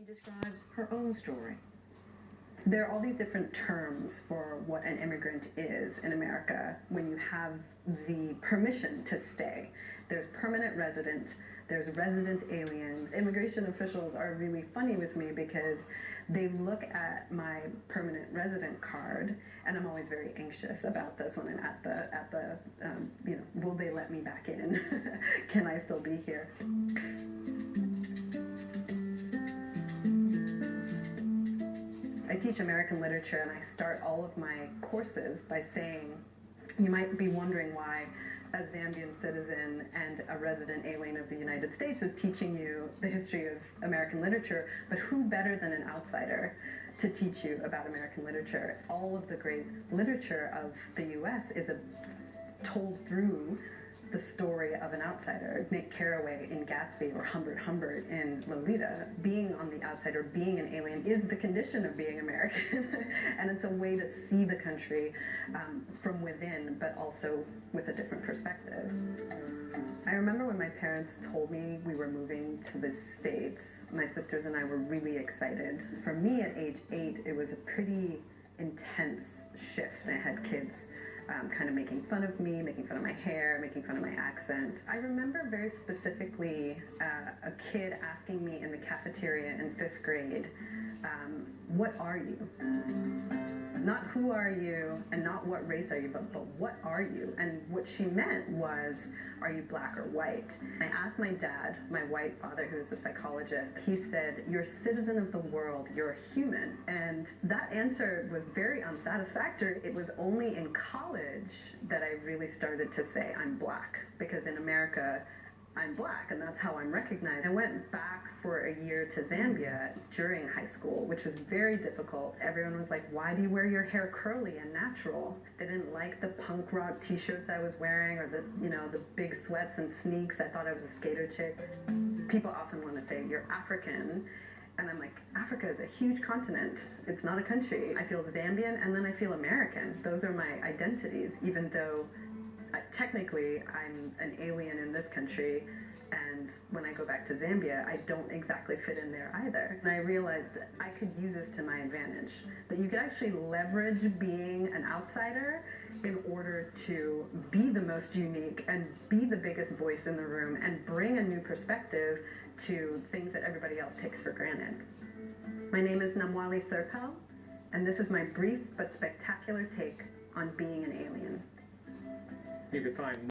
describes her own story. There are all these different terms for what an immigrant is in America when you have the permission to stay. There's permanent resident, there's resident alien. Immigration officials are really funny with me because they look at my permanent resident card, and I'm always very anxious about this when I'm at the will they let me back in? Can I still be here? I teach American literature, and I start all of my courses by saying, you might be wondering why a Zambian citizen and a resident alien of the United States is teaching you the history of American literature, but who better than an outsider to teach you about American literature? All of the great literature of the U.S. is told through the story of an outsider. Nick Carraway in Gatsby, or Humbert Humbert in Lolita. Being on the outside, or being an alien, is the condition of being American. And it's a way to see the country from within, but also with a different perspective. I remember when my parents told me we were moving to the States, my sisters and I were really excited. For me at age 8, it was a pretty intense shift. I had kids kind of making fun of me, making fun of my hair, making fun of my accent. I remember very specifically a kid asking me in the cafeteria in 5th grade, what are you? Not who are you, and not what race are you, but what are you? And what she meant was, are you black or white? I asked my dad, my white father, who is a psychologist, he said, you're a citizen of the world, you're a human. And that answer was very unsatisfactory. It was only in college that I really started to say I'm black, because in America, I'm black, and that's how I'm recognized. I went back for a year to Zambia during high school, which was very difficult. Everyone was like, why do you wear your hair curly and natural? They didn't like the punk rock t-shirts I was wearing, or the big sweats and sneaks. I thought I was a skater chick. People often want to say, you're African. And I'm like, Africa is a huge continent. It's not a country. I feel Zambian, and then I feel American. Those are my identities, even though technically, I'm an alien in this country, and when I go back to Zambia, I don't exactly fit in there either. And I realized that I could use this to my advantage, that you could actually leverage being an outsider in order to be the most unique and be the biggest voice in the room and bring a new perspective to things that everybody else takes for granted. My name is Namwali Serpel, and this is my brief but spectacular take on being an alien. You could find